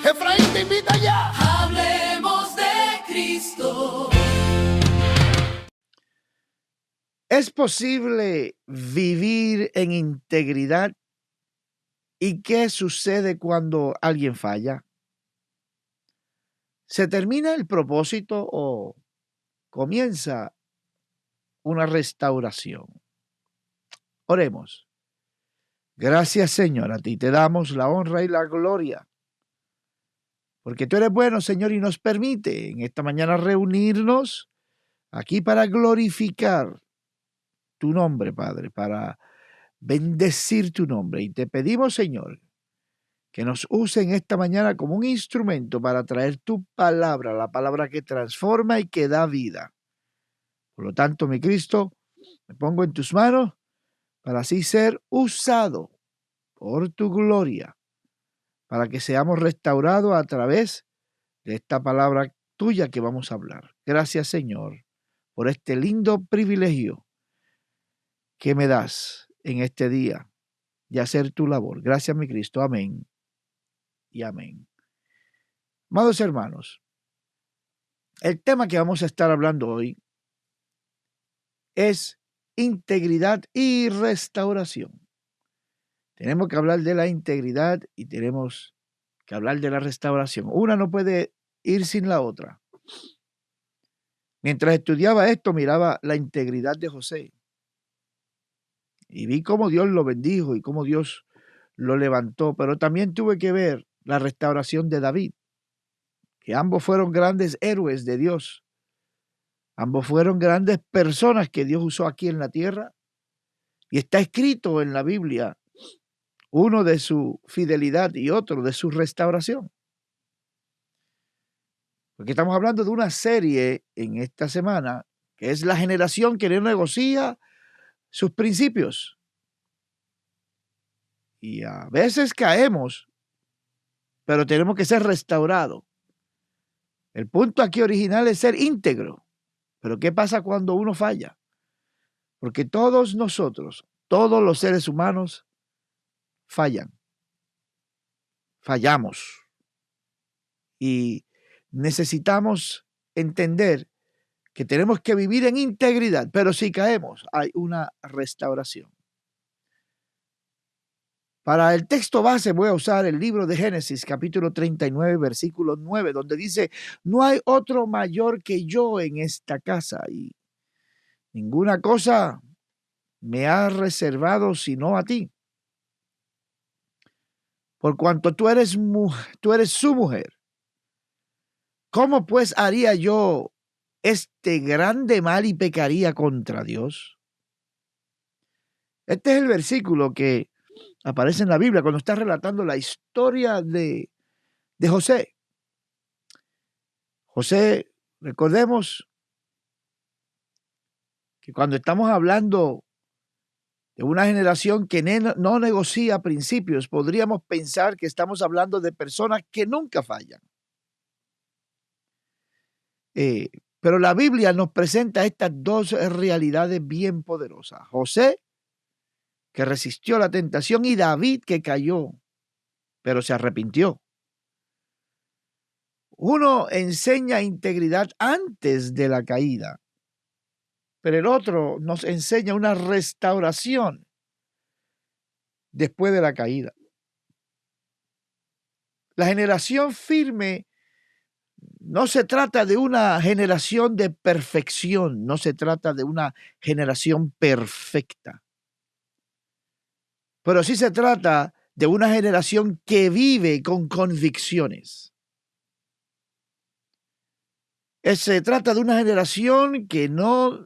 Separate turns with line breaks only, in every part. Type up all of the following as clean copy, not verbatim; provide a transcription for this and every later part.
Efraín te invita ya.
Hablemos de Cristo.
¿Es posible vivir en integridad? ¿Y qué sucede cuando alguien falla? ¿Se termina el propósito o comienza una restauración? Oremos. Gracias, Señor, a ti te damos la honra y la gloria, porque tú eres bueno, Señor, y nos permite en esta mañana reunirnos aquí para glorificar tu nombre, Padre, para bendecir tu nombre. Y te pedimos, Señor, que nos use en esta mañana como un instrumento para traer tu palabra, la palabra que transforma y que da vida. Por lo tanto, mi Cristo, me pongo en tus manos para así ser usado por tu gloria, para que seamos restaurados a través de esta palabra tuya que vamos a hablar. Gracias, Señor, por este lindo privilegio que me das en este día de hacer tu labor. Gracias, mi Cristo. Amén y amén. Amados hermanos, el tema que vamos a estar hablando hoy es integridad y restauración. Tenemos que hablar de la integridad y tenemos que hablar de la restauración. Una no puede ir sin la otra. Mientras estudiaba esto, miraba la integridad de José y vi cómo Dios lo bendijo y cómo Dios lo levantó, pero también tuve que ver la restauración de David, que ambos fueron grandes héroes de Dios. Ambos fueron grandes personas que Dios usó aquí en la tierra y está escrito en la Biblia, uno de su fidelidad y otro de su restauración. Porque estamos hablando de una serie en esta semana que es la generación que no negocia sus principios. Y a veces caemos, pero tenemos que ser restaurados. El punto aquí original es ser íntegro. Pero ¿qué pasa cuando uno falla? Porque todos nosotros, todos los seres humanos fallamos. Y necesitamos entender que tenemos que vivir en integridad, pero si caemos, hay una restauración. Para el texto base voy a usar el libro de Génesis, capítulo 39, versículo 9, donde dice, no hay otro mayor que yo en esta casa y ninguna cosa me ha reservado sino a ti. Por cuanto tú eres su mujer, ¿cómo pues haría yo este grande mal y pecaría contra Dios? Este es el versículo que aparece en la Biblia cuando está relatando la historia de José. José, recordemos que cuando estamos hablando de una generación que no negocia principios, podríamos pensar que estamos hablando de personas que nunca fallan. Pero la Biblia nos presenta estas dos realidades bien poderosas. José, que resistió la tentación, y David, que cayó, pero se arrepintió. Uno enseña integridad antes de la caída, pero el otro nos enseña una restauración después de la caída. La generación firme no se trata de una generación de perfección, no se trata de una generación perfecta, pero sí se trata de una generación que vive con convicciones. Se trata de una generación que no,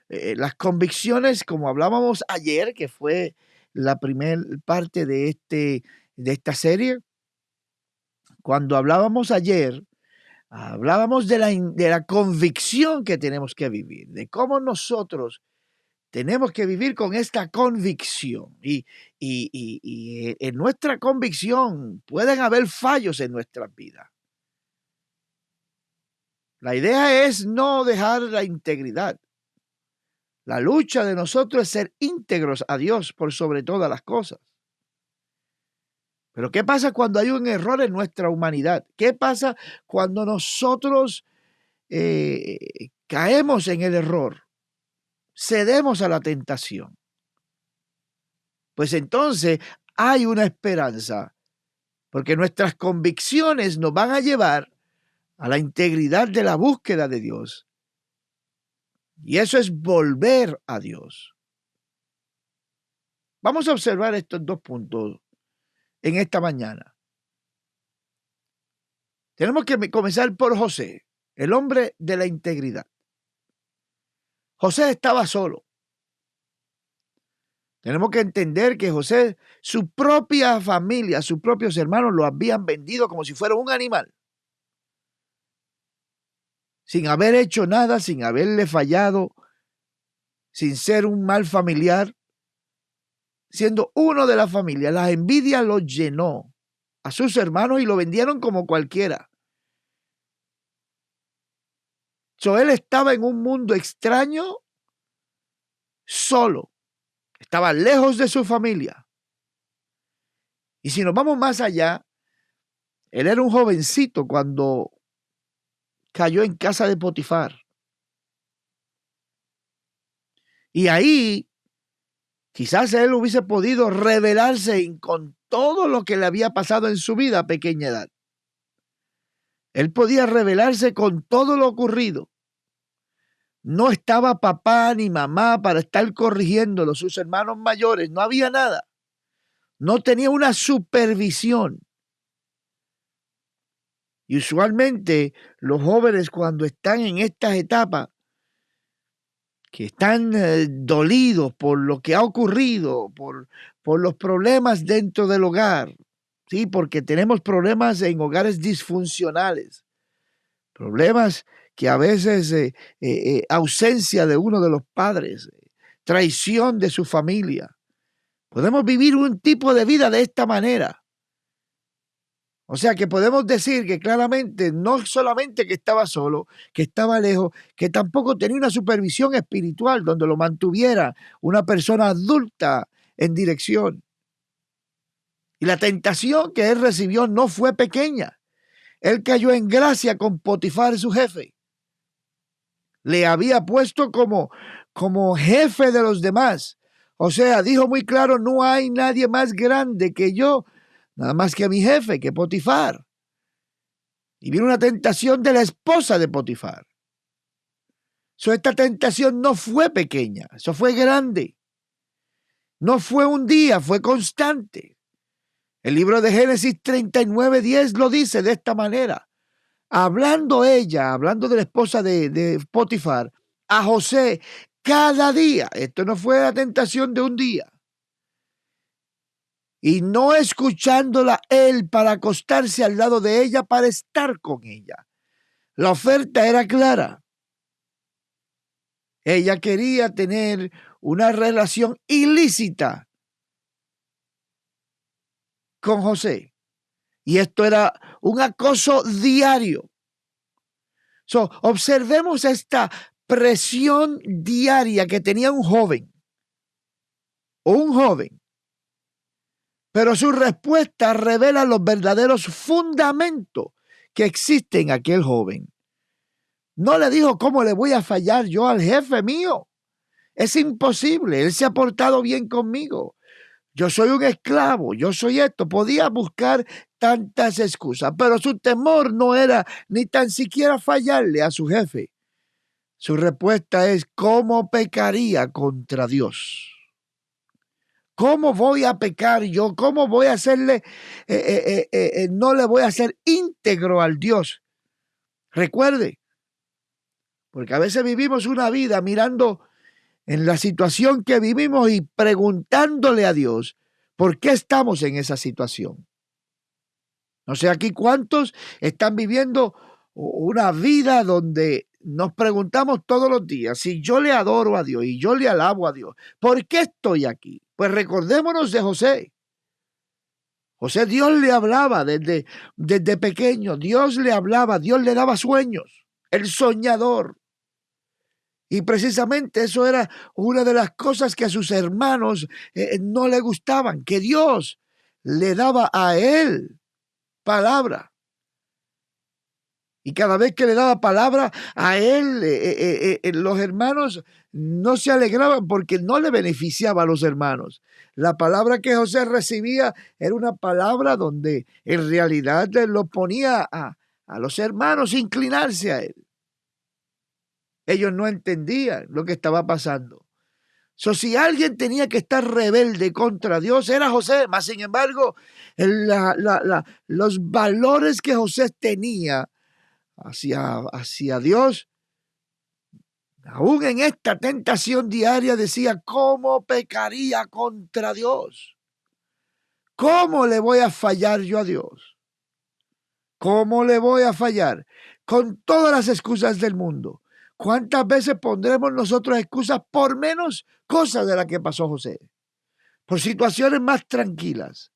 las convicciones, como hablábamos ayer, que fue la primera parte de esta serie, cuando hablábamos ayer, hablábamos de la convicción que tenemos que vivir, de cómo nosotros tenemos que vivir con esta convicción. Y en nuestra convicción pueden haber fallos en nuestras vidas. La idea es no dejar la integridad. La lucha de nosotros es ser íntegros a Dios por sobre todas las cosas. Pero ¿qué pasa cuando hay un error en nuestra humanidad? ¿Qué pasa cuando nosotros caemos en el error? Cedemos a la tentación. Pues entonces hay una esperanza, porque nuestras convicciones nos van a llevar a la integridad de la búsqueda de Dios. Y eso es volver a Dios. Vamos a observar estos dos puntos en esta mañana. Tenemos que comenzar por José, el hombre de la integridad. José estaba solo. Tenemos que entender que José, su propia familia, sus propios hermanos lo habían vendido como si fuera un animal. Sin haber hecho nada, sin haberle fallado, sin ser un mal familiar, siendo uno de la familia. La envidia lo llenó a sus hermanos y lo vendieron como cualquiera. Él estaba en un mundo extraño, solo. Estaba lejos de su familia. Y si nos vamos más allá, él era un jovencito cuando cayó en casa de Potifar. Y ahí quizás él hubiese podido rebelarse con todo lo que le había pasado en su vida a pequeña edad. Él podía rebelarse con todo lo ocurrido. No estaba papá ni mamá para estar corrigiéndolo, sus hermanos mayores, no había nada. No tenía una supervisión. Y usualmente los jóvenes cuando están en estas etapas, que están dolidos por lo que ha ocurrido, por los problemas dentro del hogar, ¿sí? Porque tenemos problemas en hogares disfuncionales, problemas que a veces ausencia de uno de los padres, traición de su familia. Podemos vivir un tipo de vida de esta manera. O sea que podemos decir que claramente no solamente que estaba solo, que estaba lejos, que tampoco tenía una supervisión espiritual donde lo mantuviera una persona adulta en dirección. Y la tentación que él recibió no fue pequeña. Él cayó en gracia con Potifar, su jefe. Le había puesto como jefe de los demás. O sea, dijo muy claro, no hay nadie más grande que yo, nada más que mi jefe, que Potifar. Y vino una tentación de la esposa de Potifar. Esta tentación no fue pequeña, eso fue grande. No fue un día, fue constante. El libro de Génesis 39:10 lo dice de esta manera. Hablando de la esposa de Potifar, a José cada día. Esto no fue la tentación de un día. Y no escuchándola él para acostarse al lado de ella para estar con ella. La oferta era clara. Ella quería tener una relación ilícita con José. Y esto era un acoso diario. Observemos esta presión diaria que tenía un joven. Pero su respuesta revela los verdaderos fundamentos que existen en aquel joven. No le dijo, ¿cómo le voy a fallar yo al jefe mío? Es imposible, él se ha portado bien conmigo. Yo soy un esclavo, yo soy esto. Podía buscar tantas excusas, pero su temor no era ni tan siquiera fallarle a su jefe. Su respuesta es, ¿cómo pecaría contra Dios? ¿Cómo voy a pecar yo? ¿Cómo voy a hacerle, no le voy a hacer íntegro al Dios? Recuerde, porque a veces vivimos una vida mirando en la situación que vivimos y preguntándole a Dios, ¿por qué estamos en esa situación? No sé aquí cuántos están viviendo una vida donde nos preguntamos todos los días, si yo le adoro a Dios y yo le alabo a Dios, ¿por qué estoy aquí? Pues recordémonos de José. José, Dios le hablaba desde pequeño, Dios le hablaba, Dios le daba sueños, el soñador. Y precisamente eso era una de las cosas que a sus hermanos no le gustaban, que Dios le daba a él palabra. Y cada vez que le daba palabra a él, los hermanos no se alegraban porque no le beneficiaba a los hermanos. La palabra que José recibía era una palabra donde en realidad lo ponía a los hermanos a inclinarse a él. Ellos no entendían lo que estaba pasando. Si alguien tenía que estar rebelde contra Dios, era José. Mas, sin embargo, los valores que José tenía hacia Dios, aún en esta tentación diaria, decía: ¿cómo pecaría contra Dios? ¿Cómo le voy a fallar yo a Dios? ¿Cómo le voy a fallar? Con todas las excusas del mundo. ¿Cuántas veces pondremos nosotros excusas por menos cosas de las que pasó José? Por situaciones más tranquilas,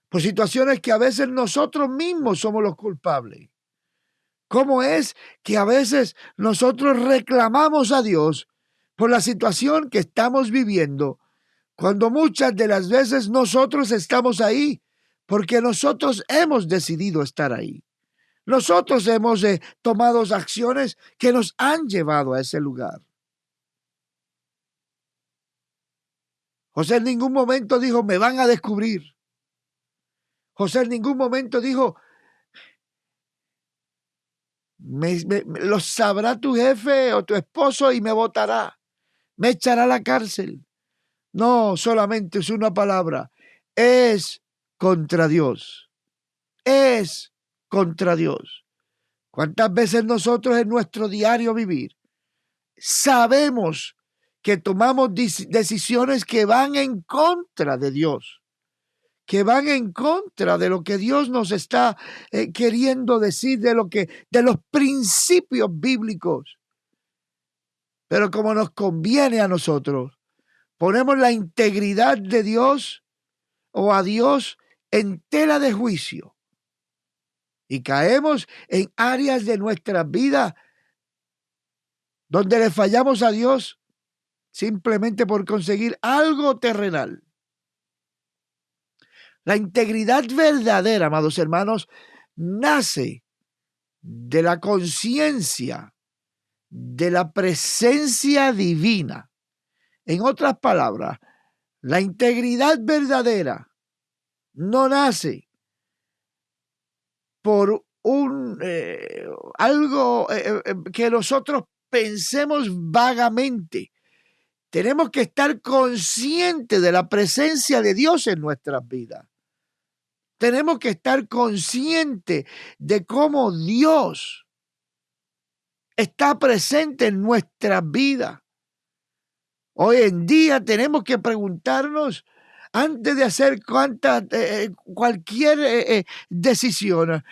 por situaciones que a veces nosotros mismos somos los culpables. ¿Cómo es que a veces nosotros reclamamos a Dios por la situación que estamos viviendo, cuando muchas de las veces nosotros estamos ahí porque nosotros hemos decidido estar ahí? Nosotros hemos tomado acciones que nos han llevado a ese lugar. José en ningún momento dijo: me van a descubrir. José en ningún momento dijo: lo sabrá tu jefe o tu esposo y me botará, me echará a la cárcel. No, solamente es una palabra: es contra Dios. Es contra Dios. ¿Cuántas veces nosotros en nuestro diario vivir sabemos que tomamos decisiones que van en contra de Dios, que van en contra de lo que Dios nos está queriendo decir, de los principios bíblicos? Pero como nos conviene a nosotros, ponemos la integridad de Dios o a Dios en tela de juicio y caemos en áreas de nuestra vida donde le fallamos a Dios simplemente por conseguir algo terrenal. La integridad verdadera, amados hermanos, nace de la conciencia de la presencia divina. En otras palabras, la integridad verdadera no nace por algo que nosotros pensemos vagamente. Tenemos que estar conscientes de la presencia de Dios en nuestras vidas. Tenemos que estar conscientes de cómo Dios está presente en nuestras vidas. Hoy en día tenemos que preguntarnos, antes de hacer cualquier decisión,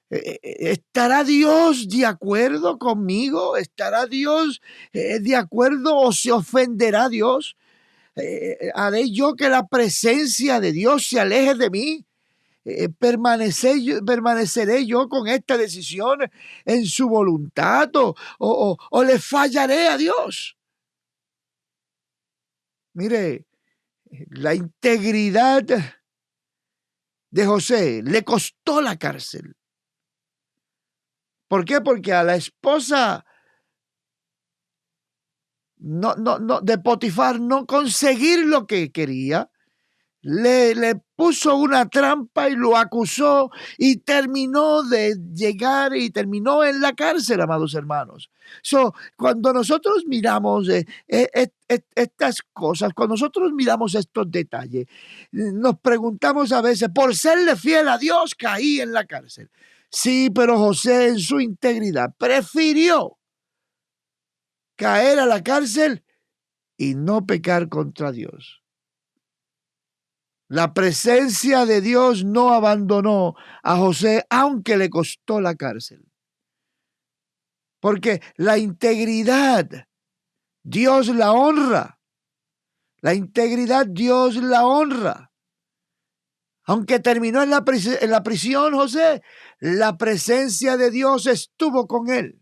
¿estará Dios de acuerdo conmigo? ¿Estará Dios de acuerdo o se ofenderá Dios? ¿Haré yo que la presencia de Dios se aleje de mí? ¿Permaneceré yo con esta decisión en su voluntad o le fallaré a Dios? Mire, la integridad de José le costó la cárcel. ¿Por qué? Porque a la esposa de Potifar no conseguir lo que quería, le puso una trampa y lo acusó y terminó de llegar y terminó en la cárcel, amados hermanos. Cuando nosotros miramos estas cosas, cuando nosotros miramos estos detalles, nos preguntamos a veces: por serle fiel a Dios caí en la cárcel. Sí, pero José en su integridad prefirió caer a la cárcel y no pecar contra Dios. La presencia de Dios no abandonó a José, aunque le costó la cárcel. Porque la integridad, Dios la honra. La integridad, Dios la honra. Aunque terminó en la prisión, José, la presencia de Dios estuvo con él.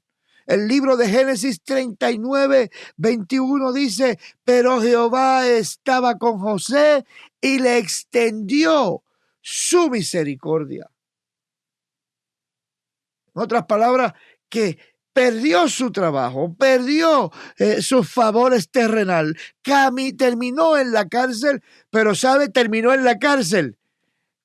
El libro de Génesis 39, 21 dice: pero Jehová estaba con José y le extendió su misericordia. En otras palabras, que perdió su trabajo, perdió sus favores terrenal, terminó en la cárcel, pero terminó en la cárcel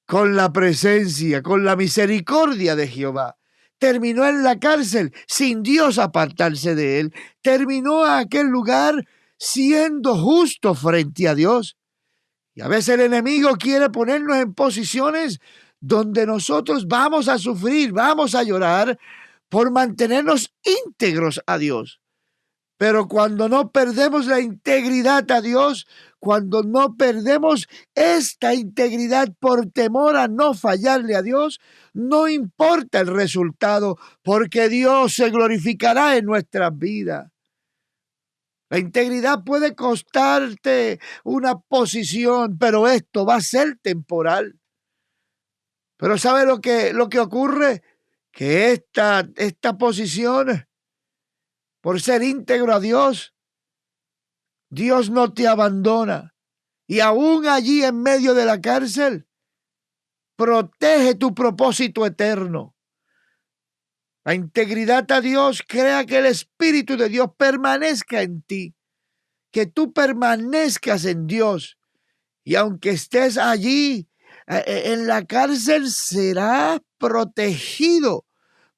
con la presencia, con la misericordia de Jehová. Terminó en la cárcel sin Dios apartarse de él. Terminó en aquel lugar siendo justo frente a Dios. Y a veces el enemigo quiere ponernos en posiciones donde nosotros vamos a sufrir, vamos a llorar por mantenernos íntegros a Dios. Pero cuando no perdemos la integridad a Dios, cuando no perdemos esta integridad por temor a no fallarle a Dios, no importa el resultado, porque Dios se glorificará en nuestras vidas. La integridad puede costarte una posición, pero esto va a ser temporal. Pero ¿sabe lo que ocurre? Que esta posición, por ser íntegro a Dios, Dios no te abandona. Y aún allí en medio de la cárcel, protege tu propósito eterno. La integridad a Dios crea que el Espíritu de Dios permanezca en ti, que tú permanezcas en Dios. Y aunque estés allí en la cárcel, serás protegido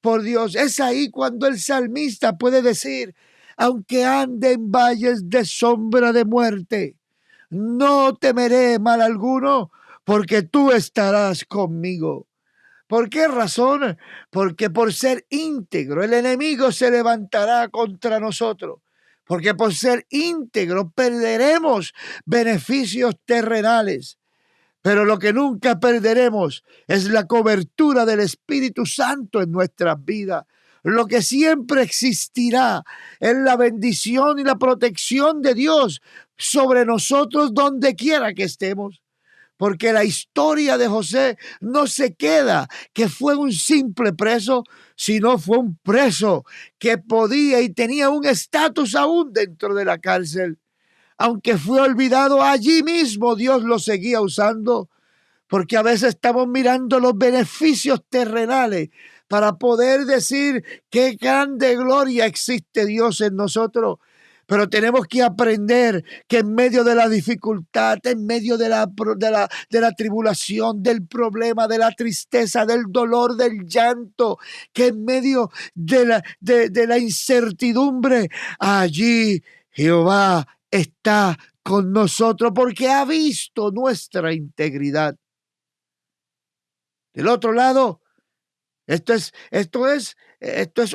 por Dios. Es ahí cuando el salmista puede decir, aunque ande en valles de sombra de muerte, no temeré mal alguno, porque tú estarás conmigo. ¿Por qué razón? Porque por ser íntegro, el enemigo se levantará contra nosotros. Porque por ser íntegro perderemos beneficios terrenales. Pero lo que nunca perderemos es la cobertura del Espíritu Santo en nuestras vidas. Lo que siempre existirá es la bendición y la protección de Dios sobre nosotros donde quiera que estemos. Porque la historia de José no se queda que fue un simple preso, sino fue un preso que podía y tenía un estatus aún dentro de la cárcel. Aunque fue olvidado, allí mismo Dios lo seguía usando, porque a veces estamos mirando los beneficios terrenales para poder decir qué grande gloria existe Dios en nosotros. Pero tenemos que aprender que en medio de la dificultad, en medio de la tribulación, del problema, de la tristeza, del dolor, del llanto, que en medio de la incertidumbre, allí Jehová está con nosotros porque ha visto nuestra integridad. Del otro lado, esto es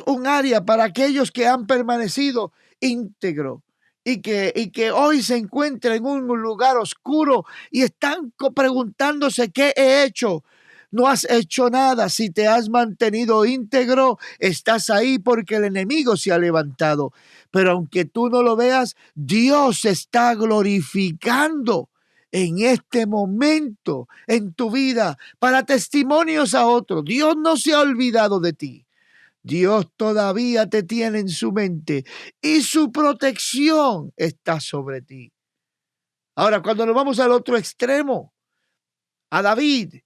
un área para aquellos que han permanecido íntegro y que hoy se encuentran en un lugar oscuro y están preguntándose qué he hecho. No has hecho nada. Si te has mantenido íntegro, estás ahí porque el enemigo se ha levantado. Pero aunque tú no lo veas, Dios se está glorificando en este momento en tu vida para testimonios a otros. Dios no se ha olvidado de ti. Dios todavía te tiene en su mente y su protección está sobre ti. Ahora, cuando nos vamos al otro extremo, a David,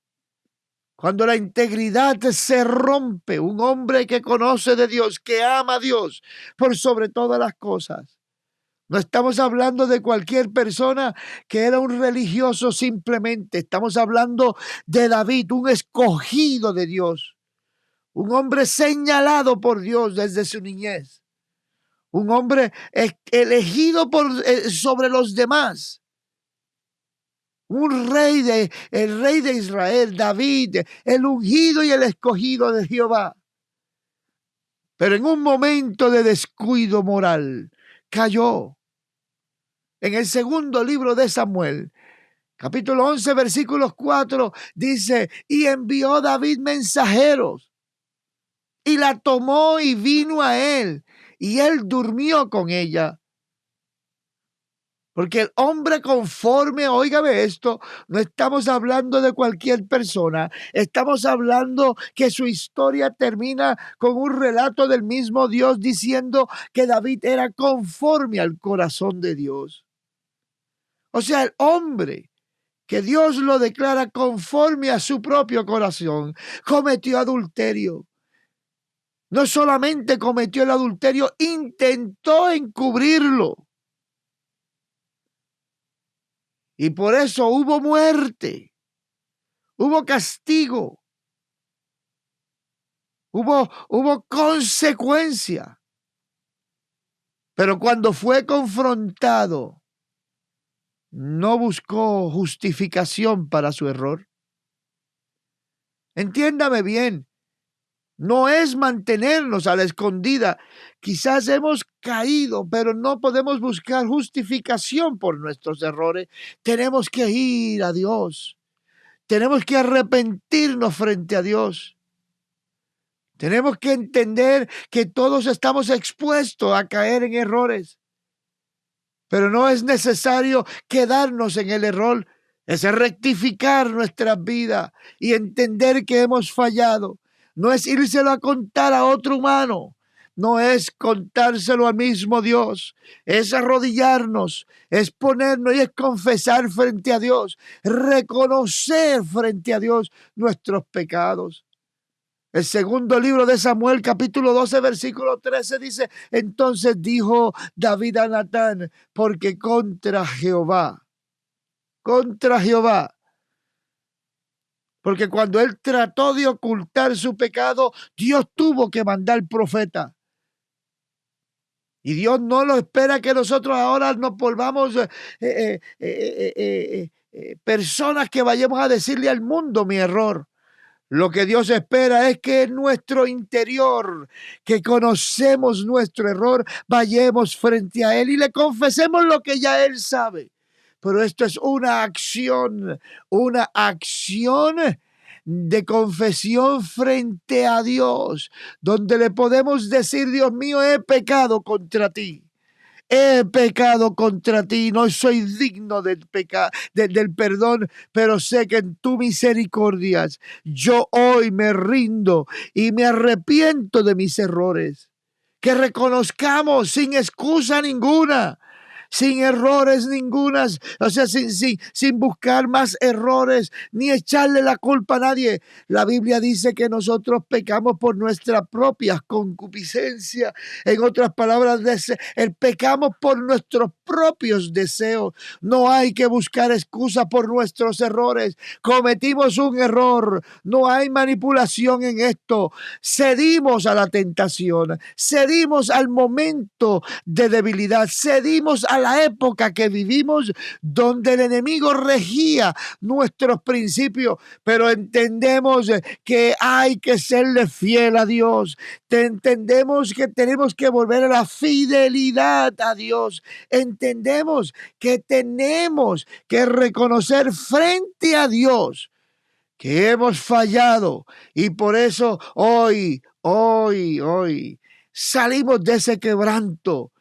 cuando la integridad se rompe, un hombre que conoce de Dios, que ama a Dios por sobre todas las cosas. No estamos hablando de cualquier persona que era un religioso simplemente. Estamos hablando de David, un escogido de Dios. Un hombre señalado por Dios desde su niñez. Un hombre elegido sobre los demás. El rey de Israel, David, el ungido y el escogido de Jehová. Pero en un momento de descuido moral, cayó. En el segundo libro de Samuel, capítulo 11, versículos 4, dice, y envió David mensajeros, y la tomó y vino a él, y él durmió con ella. Porque el hombre conforme, óigame esto, no estamos hablando de cualquier persona, estamos hablando que su historia termina con un relato del mismo Dios diciendo que David era conforme al corazón de Dios. O sea, el hombre que Dios lo declara conforme a su propio corazón, cometió adulterio. No solamente cometió el adulterio, intentó encubrirlo. Y por eso hubo muerte, hubo castigo, hubo consecuencia. Pero cuando fue confrontado, no buscó justificación para su error. Entiéndame bien, no es mantenernos a la escondida. Quizás hemos caído, pero no podemos buscar justificación por nuestros errores. Tenemos que ir a Dios. Tenemos que arrepentirnos frente a Dios. Tenemos que entender que todos estamos expuestos a caer en errores. Pero no es necesario quedarnos en el error. Es rectificar nuestras vidas y entender que hemos fallado. No es írselo a contar a otro humano. No es contárselo al mismo Dios. Es arrodillarnos, es ponernos y es confesar frente a Dios. Reconocer frente a Dios nuestros pecados. El segundo libro de Samuel, capítulo 12, versículo 13 dice: entonces dijo David a Natán, porque contra Jehová, porque cuando él trató de ocultar su pecado, Dios tuvo que mandar profeta. Y Dios no lo espera que nosotros ahora nos volvamos personas que vayamos a decirle al mundo mi error. Lo que Dios espera es que en nuestro interior, que conocemos nuestro error, vayamos frente a Él y le confesemos lo que ya Él sabe. Pero esto es una acción de confesión frente a Dios, donde le podemos decir: Dios mío, he pecado contra ti. He pecado contra ti, no soy digno del perdón, pero sé que en tu misericordias yo hoy me rindo y me arrepiento de mis errores. Que reconozcamos sin excusa ninguna, sin errores ningunas, o sea, sin buscar más errores, ni echarle la culpa a nadie. La Biblia dice que nosotros pecamos por nuestra propia concupiscencia. En otras palabras, pecamos por nuestros propios deseos. No hay que buscar excusa por nuestros errores. Cometimos un error, no hay manipulación en esto. Cedimos a la tentación, cedimos al momento de debilidad, cedimos a la época que vivimos, donde el enemigo regía nuestros principios, pero entendemos que hay que serle fiel a Dios. Entendemos que tenemos que volver a la fidelidad a Dios. Entendemos que tenemos que reconocer frente a Dios que hemos fallado, y por eso hoy salimos de ese quebranto.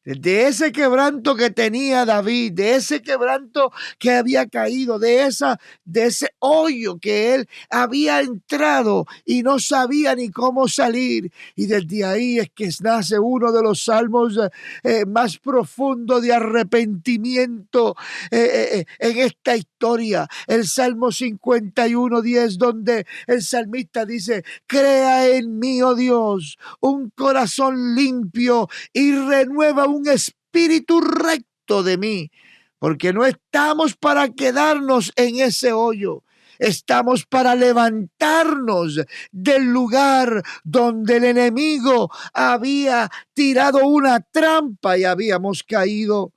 De ese quebranto que tenía David, de ese quebranto que había caído, de ese hoyo que él había entrado y no sabía ni cómo salir. Y desde ahí es que nace uno de los salmos más profundos de arrepentimiento en esta historia. El Salmo 51:10, donde el salmista dice: crea en mí, oh Dios, un corazón limpio y renueva un espíritu recto de mí, porque no estamos para quedarnos en ese hoyo. Estamos para levantarnos del lugar donde el enemigo había tirado una trampa y habíamos caído.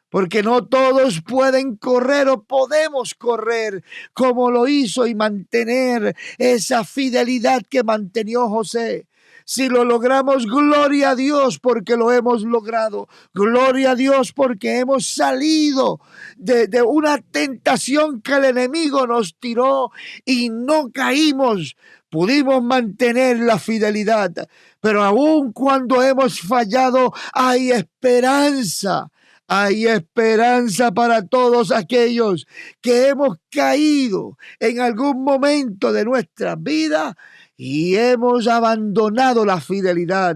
Porque no todos pueden correr o podemos correr como lo hizo y mantener esa fidelidad que mantenió José. Si lo logramos, gloria a Dios porque lo hemos logrado. Gloria a Dios porque hemos salido de una tentación que el enemigo nos tiró y no caímos. Pudimos mantener la fidelidad, pero aun cuando hemos fallado, hay esperanza. Hay esperanza para todos aquellos que hemos caído en algún momento de nuestra vida y hemos abandonado la fidelidad.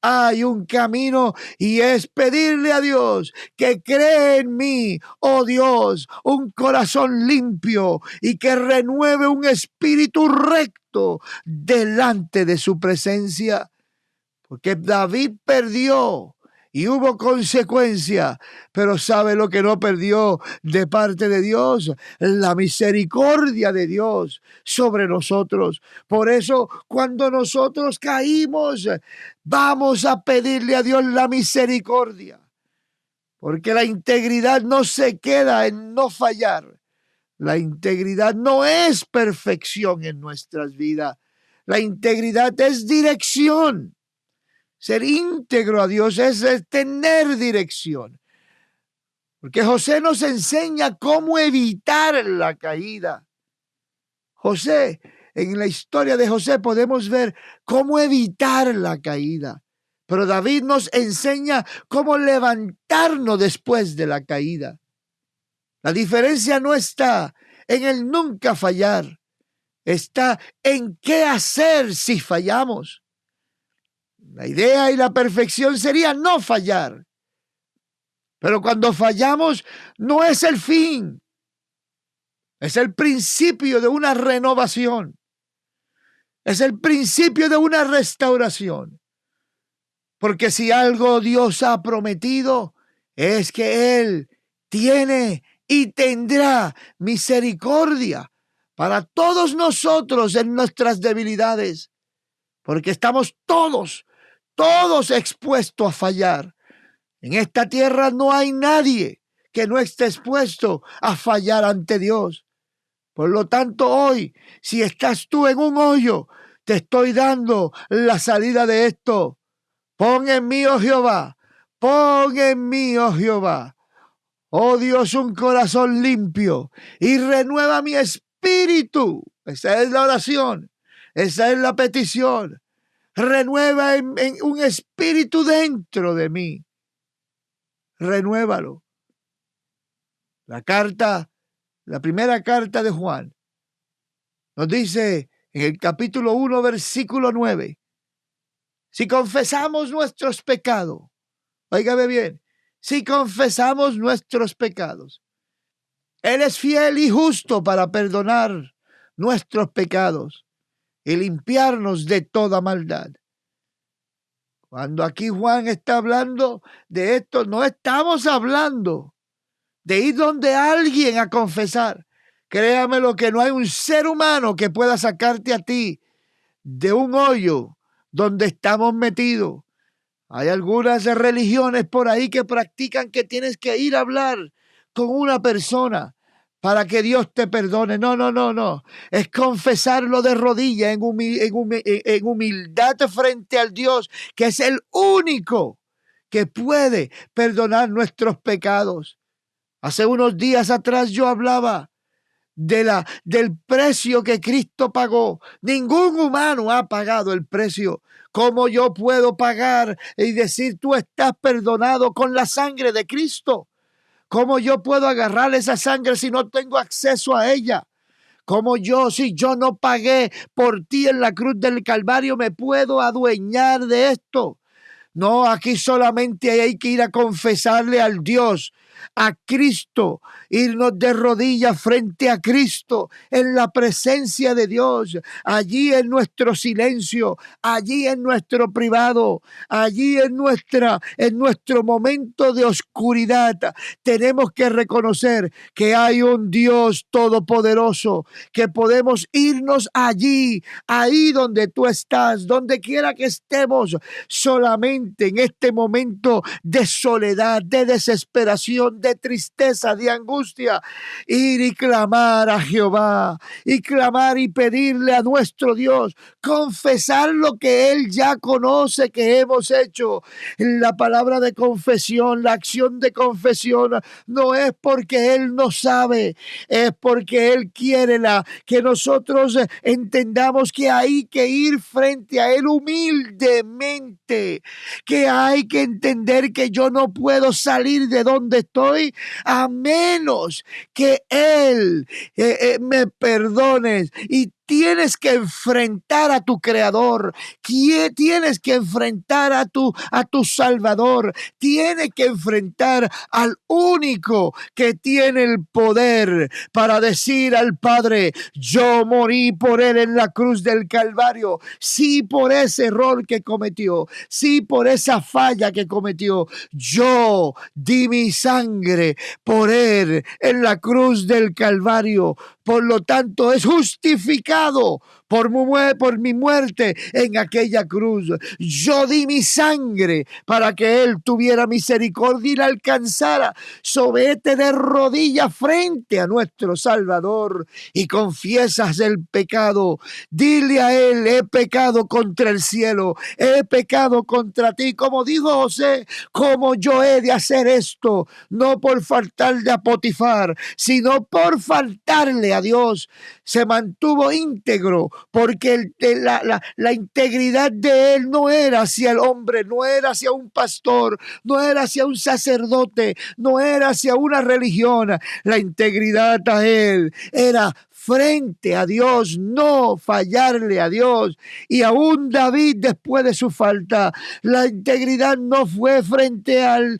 hay un camino y es pedirle a Dios que cree en mí, oh Dios, un corazón limpio y que renueve un espíritu recto delante de su presencia. Porque David perdió y hubo consecuencia, pero ¿sabe lo que no perdió de parte de Dios? La misericordia de Dios sobre nosotros. Por eso, cuando nosotros caímos, vamos a pedirle a Dios la misericordia. Porque la integridad no se queda en no fallar. La integridad no es perfección en nuestras vidas. La integridad es dirección. Ser íntegro a Dios es tener dirección. Porque José nos enseña cómo evitar la caída. José, en la historia de José podemos ver cómo evitar la caída. Pero David nos enseña cómo levantarnos después de la caída. La diferencia no está en el nunca fallar. Está en qué hacer si fallamos. La idea y la perfección sería no fallar. Pero cuando fallamos, no es el fin. Es el principio de una renovación. Es el principio de una restauración. Porque si algo Dios ha prometido, es que Él tiene y tendrá misericordia para todos nosotros en nuestras debilidades. Porque estamos todos expuestos a fallar. En esta tierra no hay nadie que no esté expuesto a fallar ante Dios. Por lo tanto, hoy, si estás tú en un hoyo, te estoy dando la salida de esto. Pon en mí, oh Jehová, pon en mí, oh Jehová, oh Dios, un corazón limpio y renueva mi espíritu. Esa es la oración, esa es la petición. Renueva en un espíritu dentro de mí. Renuévalo. La primera carta de Juan nos dice en el capítulo 1, versículo 9, si confesamos nuestros pecados, óigame bien, si confesamos nuestros pecados, Él es fiel y justo para perdonar nuestros pecados y limpiarnos de toda maldad. Cuando aquí Juan está hablando de esto, no estamos hablando de ir donde alguien a confesar. Créame lo que no hay un ser humano que pueda sacarte a ti de un hoyo donde estamos metidos. Hay algunas religiones por ahí que practican que tienes que ir a hablar con una persona para que Dios te perdone. No. Es confesarlo de rodillas en humildad frente al Dios, que es el único que puede perdonar nuestros pecados. Hace unos días atrás yo hablaba del precio que Cristo pagó. Ningún humano ha pagado el precio. ¿Cómo yo puedo pagar y decir tú estás perdonado con la sangre de Cristo? ¿Cómo yo puedo agarrar esa sangre si no tengo acceso a ella? ¿Cómo yo, si yo no pagué por ti en la cruz del Calvario, me puedo adueñar de esto? No, aquí solamente hay que ir a confesarle al Dios, a Cristo, irnos de rodillas frente a Cristo, en la presencia de Dios, allí en nuestro silencio, allí en nuestro privado, allí en nuestro momento de oscuridad. Tenemos que reconocer que hay un Dios todopoderoso, que podemos irnos allí, ahí donde tú estás, donde quiera que estemos, solamente en este momento de soledad, de desesperación, de tristeza, de angustia, ir y clamar a Jehová, y clamar y pedirle a nuestro Dios, confesar lo que Él ya conoce que hemos hecho. La palabra de confesión, la acción de confesión, no es porque Él no sabe, es porque Él quiere que nosotros entendamos que hay que ir frente a Él humildemente, que hay que entender que yo no puedo salir de donde estoy a menos que Él me perdone, y tienes que enfrentar a tu Creador, tienes que enfrentar a tu Salvador, tienes que enfrentar al único que tiene el poder para decir al Padre: yo morí por él en la cruz del Calvario, sí, por ese error que cometió, sí, por esa falla que cometió, yo di mi sangre por él en la cruz del Calvario. Por lo tanto, es justificado por mi muerte en aquella cruz. Yo di mi sangre para que él tuviera misericordia y la alcanzara. Sobete de rodillas frente a nuestro Salvador y confiesas el pecado. Dile a él: he pecado contra el cielo, he pecado contra ti. Como dijo José: ¿cómo yo he de hacer esto? No por faltarle a Potifar, sino por faltarle a Dios. Se mantuvo íntegro porque la integridad de él no era hacia el hombre, no era hacia un pastor, no era hacia un sacerdote, no era hacia una religión. La integridad a él era frente a Dios, no fallarle a Dios. Y aún David, después de su falta, la integridad no fue frente al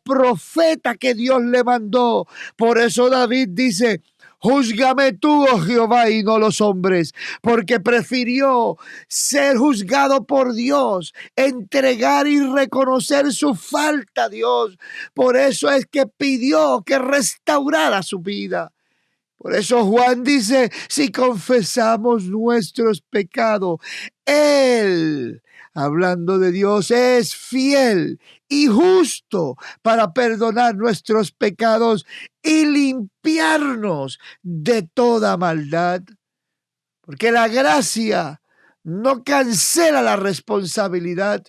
profeta que Dios le mandó. Por eso David dice: júzgame tú, oh Jehová, y no los hombres, porque prefirió ser juzgado por Dios, entregar y reconocer su falta a Dios. Por eso es que pidió que restaurara su vida. Por eso Juan dice: si confesamos nuestros pecados, Él, hablando de Dios, es fiel y justo para perdonar nuestros pecados y limpiarnos de toda maldad. Porque la gracia no cancela la responsabilidad,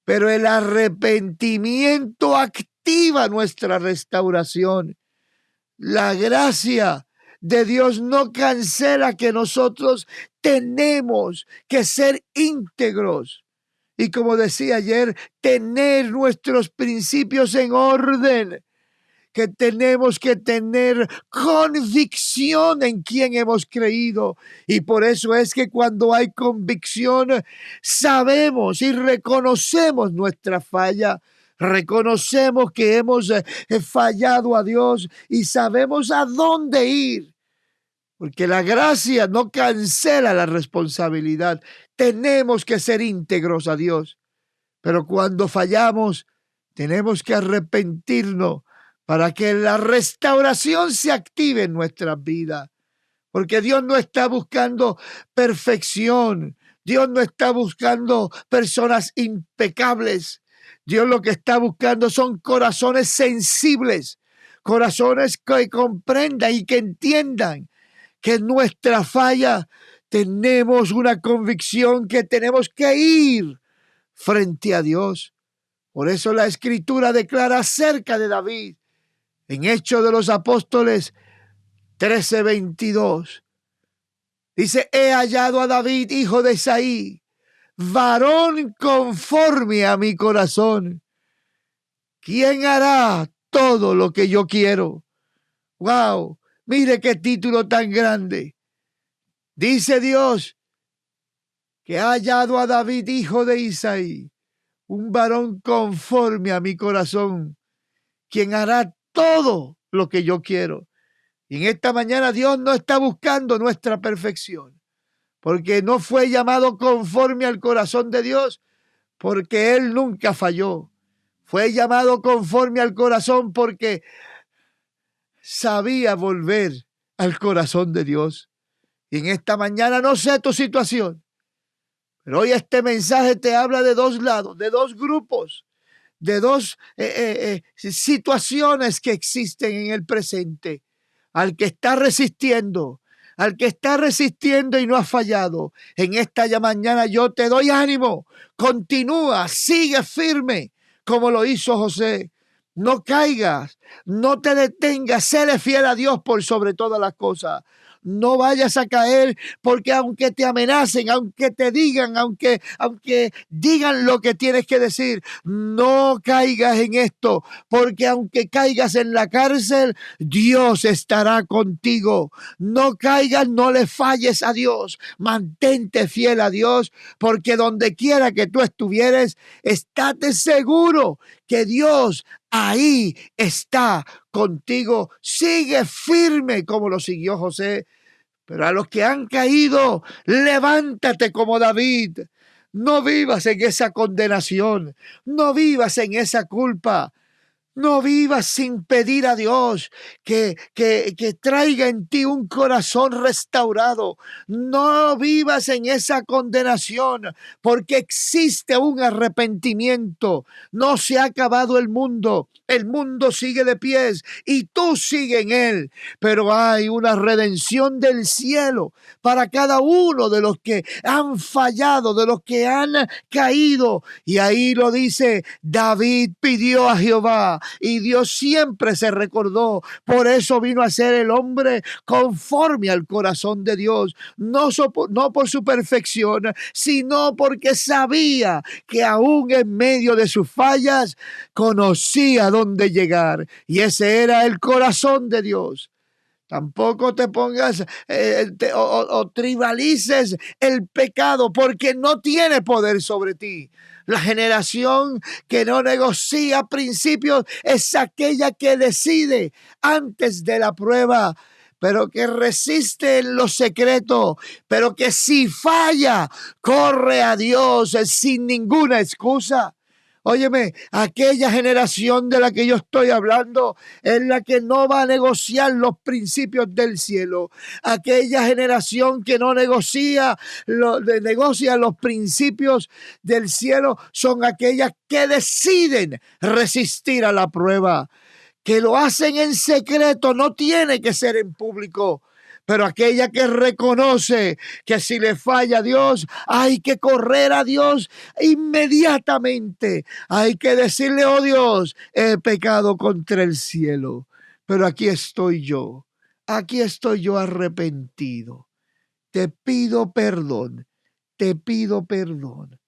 pero el arrepentimiento activa nuestra restauración. La gracia de Dios no cancela que nosotros tenemos que ser íntegros. Y como decía ayer, tener nuestros principios en orden, que tenemos que tener convicción en quien hemos creído. Y por eso es que cuando hay convicción, sabemos y reconocemos nuestra falla. Reconocemos que hemos fallado a Dios y sabemos a dónde ir. Porque la gracia no cancela la responsabilidad. Tenemos que ser íntegros a Dios. Pero cuando fallamos, tenemos que arrepentirnos para que la restauración se active en nuestras vidas. Porque Dios no está buscando perfección. Dios no está buscando personas impecables. Dios lo que está buscando son corazones sensibles, corazones que comprendan y que entiendan que en nuestra falla tenemos una convicción que tenemos que ir frente a Dios. Por eso la Escritura declara acerca de David en Hechos de los Apóstoles 13:22. Dice: he hallado a David, hijo de Isaí, varón conforme a mi corazón, ¿quién hará todo lo que yo quiero? ¡Wow! Mire qué título tan grande. Dice Dios que ha hallado a David, hijo de Isaí, un varón conforme a mi corazón, quien hará todo lo que yo quiero. Y en esta mañana Dios no está buscando nuestra perfección, porque no fue llamado conforme al corazón de Dios, porque Él nunca falló. Fue llamado conforme al corazón porque sabía volver al corazón de Dios. Y en esta mañana no sé tu situación, pero hoy este mensaje te habla de dos lados, de dos grupos, de dos situaciones que existen en el presente. Al que está resistiendo, y no ha fallado, en esta mañana yo te doy ánimo. Continúa, sigue firme como lo hizo José. No caigas, no te detengas, séle fiel a Dios por sobre todas las cosas. no vayas a caer, porque aunque te amenacen, aunque te digan, aunque digan lo que tienes que decir, no caigas en esto, porque aunque caigas en la cárcel, Dios estará contigo. No caigas, no le falles a Dios, mantente fiel a Dios, porque donde quiera que tú estuvieres, estate seguro que Dios ahí está contigo. Sigue firme como lo siguió José. Pero a los que han caído, levántate como David. No vivas en esa condenación. No vivas en esa culpa. No vivas sin pedir a Dios que traiga en ti un corazón restaurado. No vivas en esa condenación, porque existe un arrepentimiento. No se ha acabado el mundo. El mundo sigue de pies y tú sigue en él. Pero hay una redención del cielo para cada uno de los que han fallado, de los que han caído. Y ahí lo dice, David pidió a Jehová y Dios siempre se recordó. Por eso vino a ser el hombre conforme al corazón de Dios. No por su perfección, sino porque sabía que aún en medio de sus fallas conocía dónde llegar. Y ese era el corazón de Dios. Tampoco te pongas o tribalices el pecado, porque no tiene poder sobre ti. La generación que no negocia principios es aquella que decide antes de la prueba, pero que resiste en lo secreto, pero que si falla, corre a Dios sin ninguna excusa. Óyeme, aquella generación de la que yo estoy hablando es la que no va a negociar los principios del cielo. Aquella generación que no negocia los principios del cielo son aquellas que deciden resistir a la prueba, que lo hacen en secreto, no tiene que ser en público. Pero aquella que reconoce que si le falla a Dios, hay que correr a Dios inmediatamente. Hay que decirle, oh Dios, he pecado contra el cielo, pero aquí estoy yo arrepentido. Te pido perdón, te pido perdón.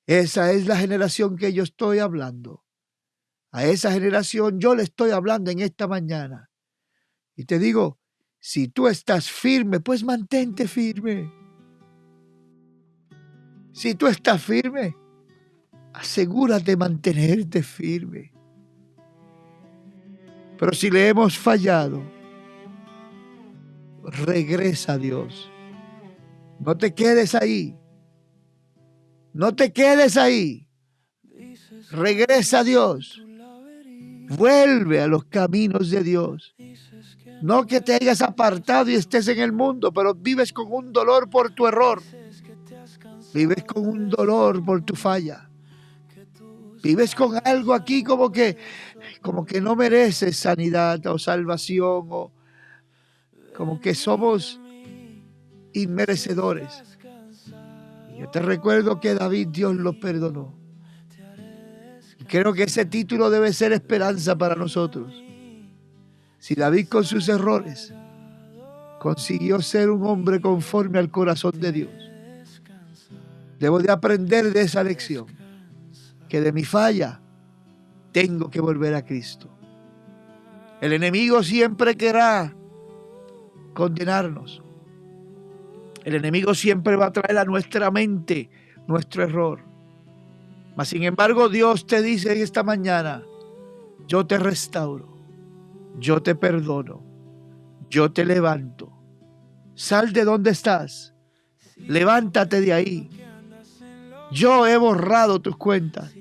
Esa es la generación que yo estoy hablando. A esa generación yo le estoy hablando en esta mañana. Y te digo, si tú estás firme, pues mantente firme. Si tú estás firme, asegúrate de mantenerte firme. Pero si le hemos fallado, regresa a Dios. No te quedes ahí. No te quedes ahí. Regresa a Dios. Vuelve a los caminos de Dios. No que te hayas apartado y estés en el mundo, pero vives con un dolor por tu error. Vives con un dolor por tu falla. Vives con algo aquí como que no mereces sanidad o salvación, o como que somos inmerecedores. Y yo te recuerdo que David, Dios lo perdonó. Y creo que ese título debe ser esperanza para nosotros. Si David con sus errores consiguió ser un hombre conforme al corazón de Dios, debo de aprender de esa lección, que de mi falla tengo que volver a Cristo. El enemigo siempre querrá condenarnos. El enemigo siempre va a traer a nuestra mente nuestro error. Mas sin embargo, Dios te dice en esta mañana, yo te restauro. Yo te perdono, yo te levanto. Sal de donde estás, levántate de ahí. Yo he borrado tus cuentas.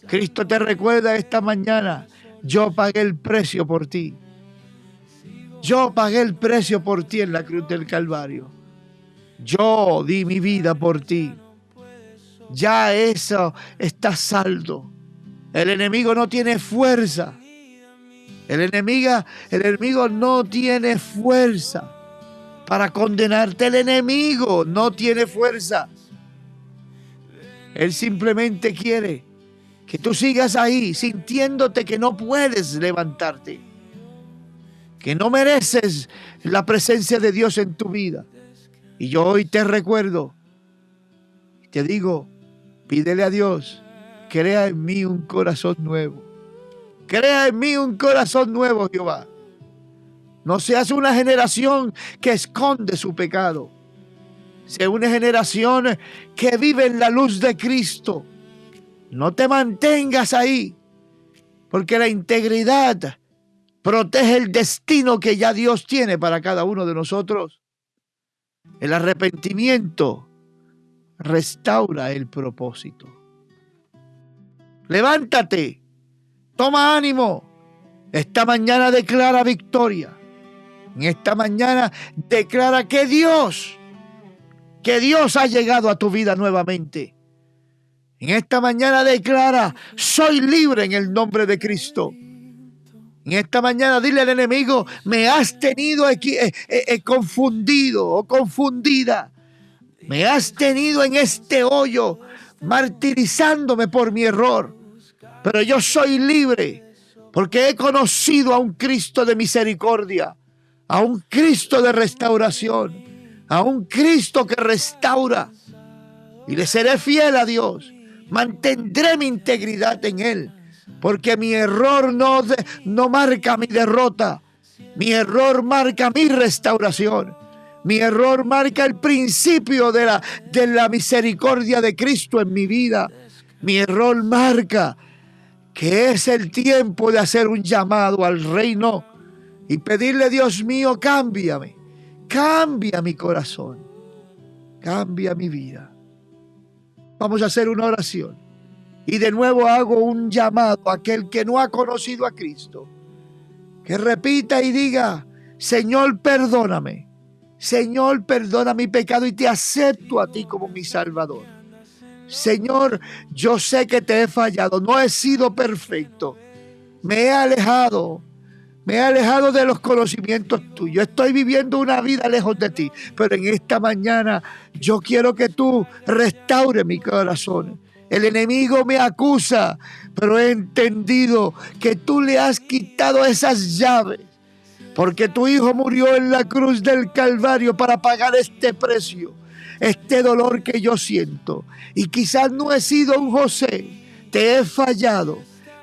Cristo te recuerda esta mañana, yo pagué el precio por ti. Yo pagué el precio por ti en la cruz del Calvario. Yo di mi vida por ti. Ya eso está saldo. El enemigo no tiene fuerza. El enemigo no tiene fuerza para condenarte. El enemigo no tiene fuerza. Él simplemente quiere que tú sigas ahí, sintiéndote que no puedes levantarte. que no mereces la presencia de Dios en tu vida. Y yo hoy te recuerdo, te digo, pídele a Dios, crea en mí un corazón nuevo. Crea en mí un corazón nuevo, Jehová. No seas una generación que esconde su pecado. Sea una generación que vive en la luz de Cristo. No te mantengas ahí, porque la integridad protege el destino que ya Dios tiene para cada uno de nosotros. El arrepentimiento restaura el propósito. Levántate, toma ánimo. Esta mañana declara victoria. En esta mañana declara que Dios ha llegado a tu vida nuevamente. En esta mañana declara, soy libre en el nombre de Cristo. En esta mañana dile al enemigo, me has tenido confundido o confundida. Me has tenido en este hoyo, martirizándome por mi error. Pero yo soy libre porque he conocido a un Cristo de misericordia, a un Cristo de restauración, a un Cristo que restaura. Y le seré fiel a Dios. Mantendré mi integridad en Él, porque mi error no marca mi derrota. Mi error marca mi restauración. Mi error marca el principio de la misericordia de Cristo en mi vida. Mi error marca que es el tiempo de hacer un llamado al reino y pedirle, Dios mío, cámbiame. Cambia mi corazón. Cambia mi vida. Vamos a hacer una oración. Y de nuevo hago un llamado a aquel que no ha conocido a Cristo. Que repita y diga, Señor, perdóname. Señor, perdona mi pecado y te acepto a ti como mi Salvador. Señor, yo sé que te he fallado, no he sido perfecto. Me he alejado de los conocimientos tuyos. Estoy viviendo una vida lejos de ti. Pero en esta mañana yo quiero que tú restaures mi corazón. El enemigo me acusa, pero he entendido que tú le has quitado esas llaves. Porque tu Hijo murió en la cruz del Calvario para pagar este precio, este dolor que yo siento. Y quizás no he sido un José, te he fallado,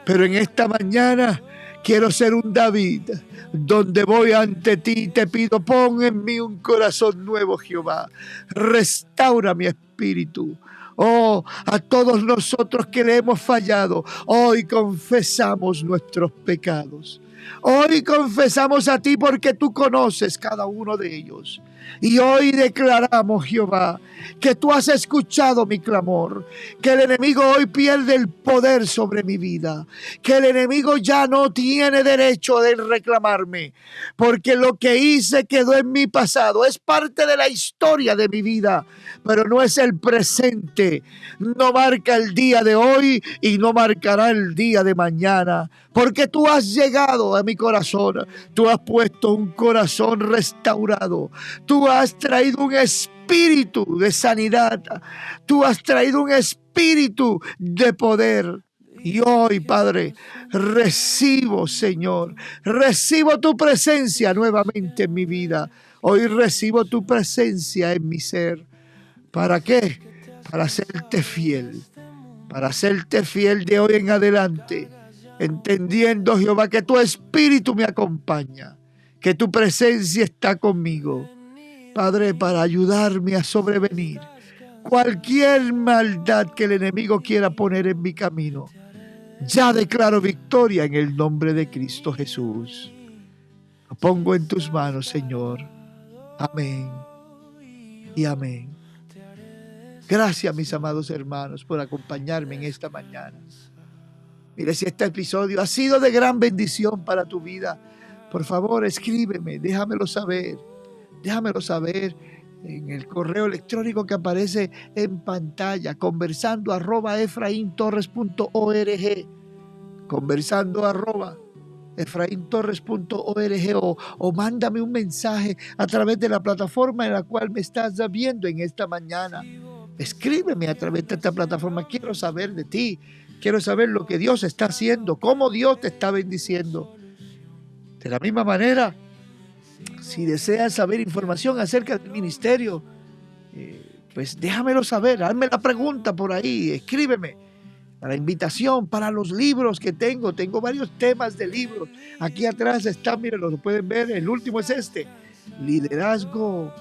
pero en esta mañana quiero ser un David, donde voy ante ti y te pido, pon en mí un corazón nuevo, Jehová. Restaura mi espíritu. Oh, a todos nosotros que le hemos fallado, hoy confesamos nuestros pecados. Hoy confesamos a ti porque tú conoces cada uno de ellos. Y hoy declaramos, Jehová, que tú has escuchado mi clamor, que el enemigo hoy pierde el poder sobre mi vida, que el enemigo ya no tiene derecho de reclamarme, porque lo que hice quedó en mi pasado, es parte de la historia de mi vida, pero no es el presente, no marca el día de hoy y no marcará el día de mañana, porque tú has llegado a mi corazón, tú has puesto un corazón restaurado, tú has traído un espíritu de sanidad, tú has traído un espíritu de poder. Y hoy, Padre, recibo, Señor, recibo tu presencia nuevamente en mi vida. Hoy recibo tu presencia en mi ser. ¿Para qué? Para serte fiel de hoy en adelante, entendiendo, Jehová, que tu espíritu me acompaña, que tu presencia está conmigo, Padre, para ayudarme a sobrevenir cualquier maldad que el enemigo quiera poner en mi camino. Ya declaro victoria en el nombre de Cristo Jesús. Lo pongo en tus manos, Señor. Amén y amén. Gracias, mis amados hermanos, por acompañarme en esta mañana. Mire, si este episodio ha sido de gran bendición para tu vida, por favor, escríbeme, déjamelo saber. Déjamelo saber en el correo electrónico que aparece en pantalla, conversando@efraintorres.org, conversando@efraintorres.org, o mándame un mensaje a través de la plataforma en la cual me estás viendo en esta mañana. Escríbeme a través de esta plataforma. Quiero saber de ti. Quiero saber lo que Dios está haciendo, cómo Dios te está bendiciendo. De la misma manera, Si deseas saber información acerca del ministerio, pues déjamelo saber, hazme la pregunta por ahí, escríbeme. La invitación para los libros que tengo varios temas de libros. Aquí atrás están, miren, lo pueden ver, el último es este, Liderazgo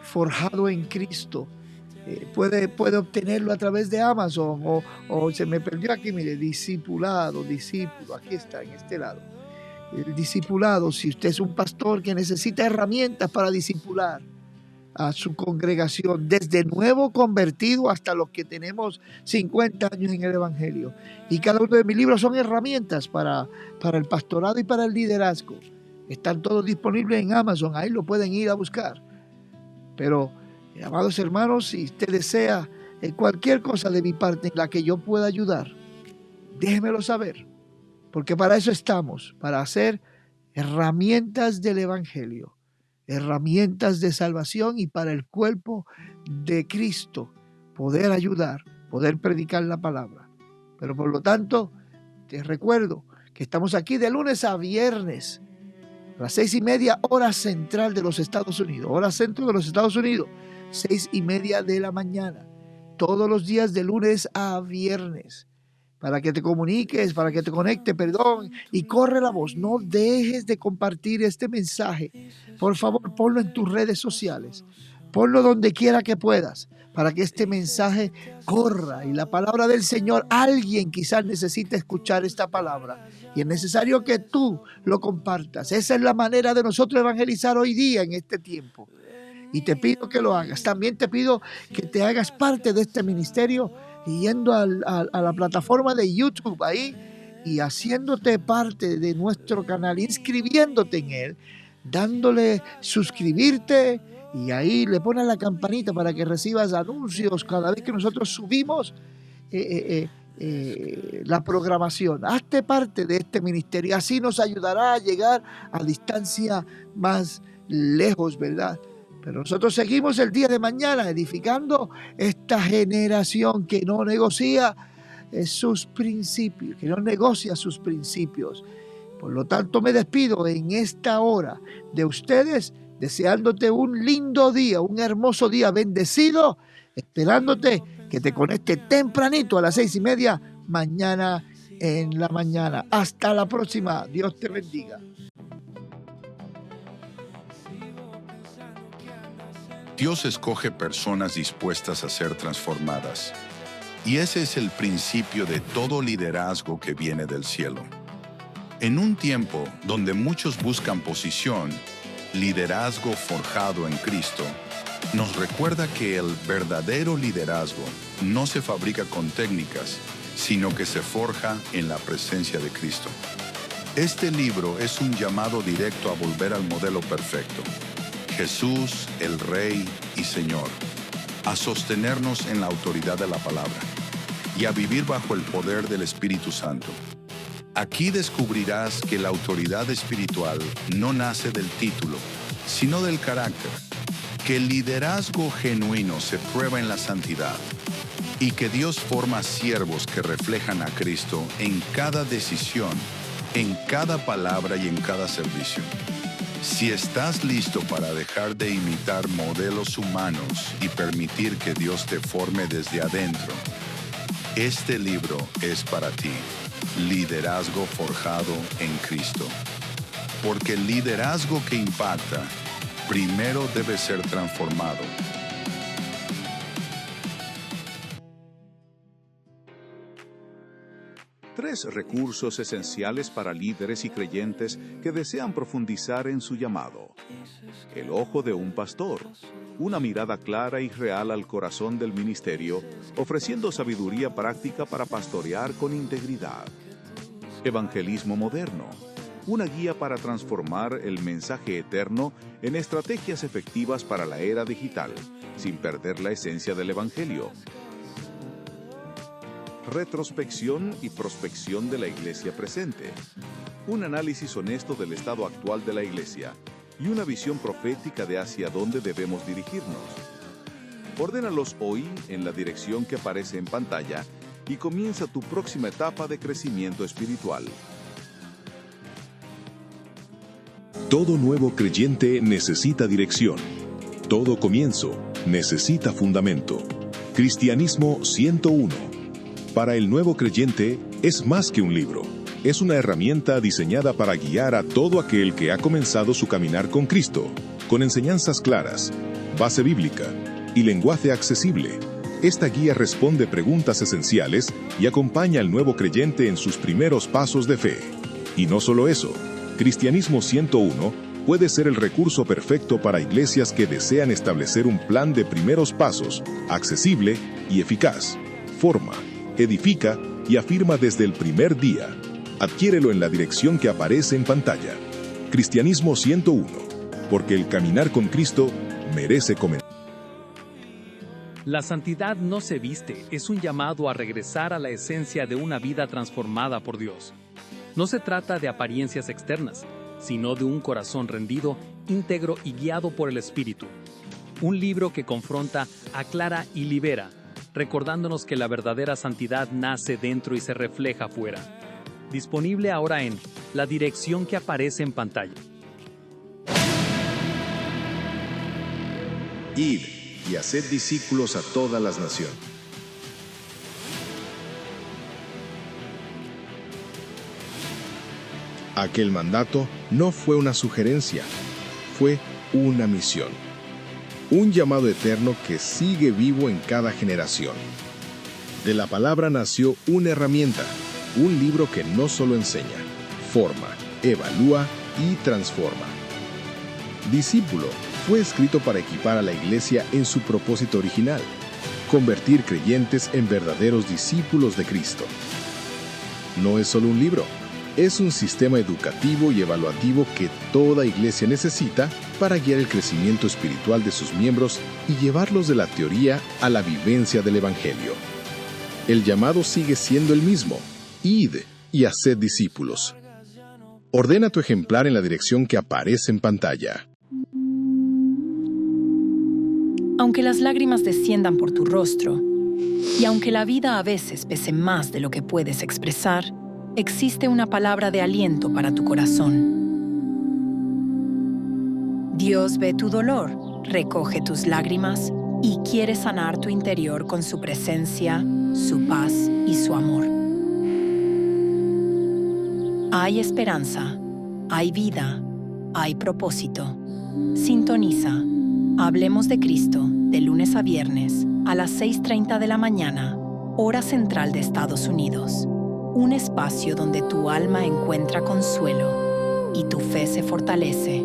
Forjado en Cristo. Puede obtenerlo a través de Amazon o se me perdió aquí, mire, discipulado, aquí está, en este lado. El discipulado, si usted es un pastor que necesita herramientas para discipular a su congregación, desde nuevo convertido hasta los que tenemos 50 años en el Evangelio. Y cada uno de mis libros son herramientas para el pastorado y para el liderazgo. Están todos disponibles en Amazon, ahí lo pueden ir a buscar. Pero, amados hermanos, si usted desea cualquier cosa de mi parte en la que yo pueda ayudar, déjemelo saber, porque para eso estamos, para hacer herramientas del Evangelio, herramientas de salvación y para el cuerpo de Cristo, poder ayudar, poder predicar la palabra. Pero por lo tanto, te recuerdo que estamos aquí de lunes a viernes, a las 6:30 hora central de los Estados Unidos, hora centro de los Estados Unidos, 6:30 de la mañana, todos los días de lunes a viernes, para que te comuniques, para que te conecte, y corre la voz. No dejes de compartir este mensaje. Por favor, ponlo en tus redes sociales, ponlo donde quiera que puedas, para que este mensaje corra y la palabra del Señor, alguien quizás necesite escuchar esta palabra y es necesario que tú lo compartas. Esa es la manera de nosotros evangelizar hoy día en este tiempo. Y te pido que lo hagas. También te pido que te hagas parte de este ministerio yendo a la plataforma de YouTube ahí y haciéndote parte de nuestro canal, inscribiéndote en él, dándole suscribirte y ahí le pones la campanita para que recibas anuncios cada vez que nosotros subimos la programación. Hazte parte de este ministerio, así nos ayudará a llegar a distancia más lejos, ¿verdad? Pero nosotros seguimos el día de mañana edificando esta generación que no negocia sus principios, que no negocia sus principios. Por lo tanto, me despido en esta hora de ustedes, deseándote un lindo día, un hermoso día bendecido, esperándote que te conectes tempranito a las 6:30 mañana en la mañana. Hasta la próxima. Dios te bendiga.
Dios escoge personas dispuestas a ser transformadas. Y ese es el principio de todo liderazgo que viene del cielo. En un tiempo donde muchos buscan posición, liderazgo forjado en Cristo nos recuerda que el verdadero liderazgo no se fabrica con técnicas, sino que se forja en la presencia de Cristo. Este libro es un llamado directo a volver al modelo perfecto, Jesús, el Rey y Señor, a sostenernos en la autoridad de la palabra y a vivir bajo el poder del Espíritu Santo. Aquí descubrirás que la autoridad espiritual no nace del título, sino del carácter, que el liderazgo genuino se prueba en la santidad y que Dios forma siervos que reflejan a Cristo en cada decisión, en cada palabra y en cada servicio. Si estás listo para dejar de imitar modelos humanos y permitir que Dios te forme desde adentro, este libro es para ti. Liderazgo forjado en Cristo. Porque el liderazgo que impacta, primero debe ser transformado.
Tres recursos esenciales para líderes y creyentes que desean profundizar en su llamado. El ojo de un pastor, una mirada clara y real al corazón del ministerio, ofreciendo sabiduría práctica para pastorear con integridad. Evangelismo moderno, una guía para transformar el mensaje eterno en estrategias efectivas para la era digital, sin perder la esencia del Evangelio. Retrospección y prospección de la Iglesia presente. Un análisis honesto del estado actual de la Iglesia y una visión profética de hacia dónde debemos dirigirnos. Ordénalos hoy en la dirección que aparece en pantalla y comienza tu próxima etapa de crecimiento espiritual.
Todo nuevo creyente necesita dirección. Todo comienzo necesita fundamento. Cristianismo 101. Para el nuevo creyente es más que un libro. Es una herramienta diseñada para guiar a todo aquel que ha comenzado su caminar con Cristo, con enseñanzas claras, base bíblica y lenguaje accesible. Esta guía responde preguntas esenciales y acompaña al nuevo creyente en sus primeros pasos de fe. Y no solo eso, Cristianismo 101 puede ser el recurso perfecto para iglesias que desean establecer un plan de primeros pasos, accesible y eficaz. Forma, edifica y afirma desde el primer día. Adquiérelo en la dirección que aparece en pantalla. Cristianismo 101, porque el caminar con Cristo merece comenzar.
La santidad no se viste, es un llamado a regresar a la esencia de una vida transformada por Dios. No se trata de apariencias externas, sino de un corazón rendido, íntegro y guiado por el Espíritu. Un libro que confronta, aclara y libera, recordándonos que la verdadera santidad nace dentro y se refleja fuera. Disponible ahora en la dirección que aparece en pantalla.
Id y haced discípulos a todas las naciones. Aquel mandato no fue una sugerencia, fue una misión. Un llamado eterno que sigue vivo en cada generación. De la palabra nació una herramienta, un libro que no solo enseña, forma, evalúa y transforma. Discípulo fue escrito para equipar a la iglesia en su propósito original, convertir creyentes en verdaderos discípulos de Cristo. No es solo un libro, es un sistema educativo y evaluativo que toda iglesia necesita para guiar el crecimiento espiritual de sus miembros y llevarlos de la teoría a la vivencia del Evangelio. El llamado sigue siendo el mismo: id y haced discípulos. Ordena tu ejemplar en la dirección que aparece en pantalla.
Aunque las lágrimas desciendan por tu rostro, y aunque la vida a veces pese más de lo que puedes expresar, existe una palabra de aliento para tu corazón. Dios ve tu dolor, recoge tus lágrimas y quiere sanar tu interior con su presencia, su paz y su amor. Hay esperanza, hay vida, hay propósito. Sintoniza Hablemos de Cristo de lunes a viernes a las 6:30 de la mañana, hora central de Estados Unidos. Un espacio donde tu alma encuentra consuelo y tu fe se fortalece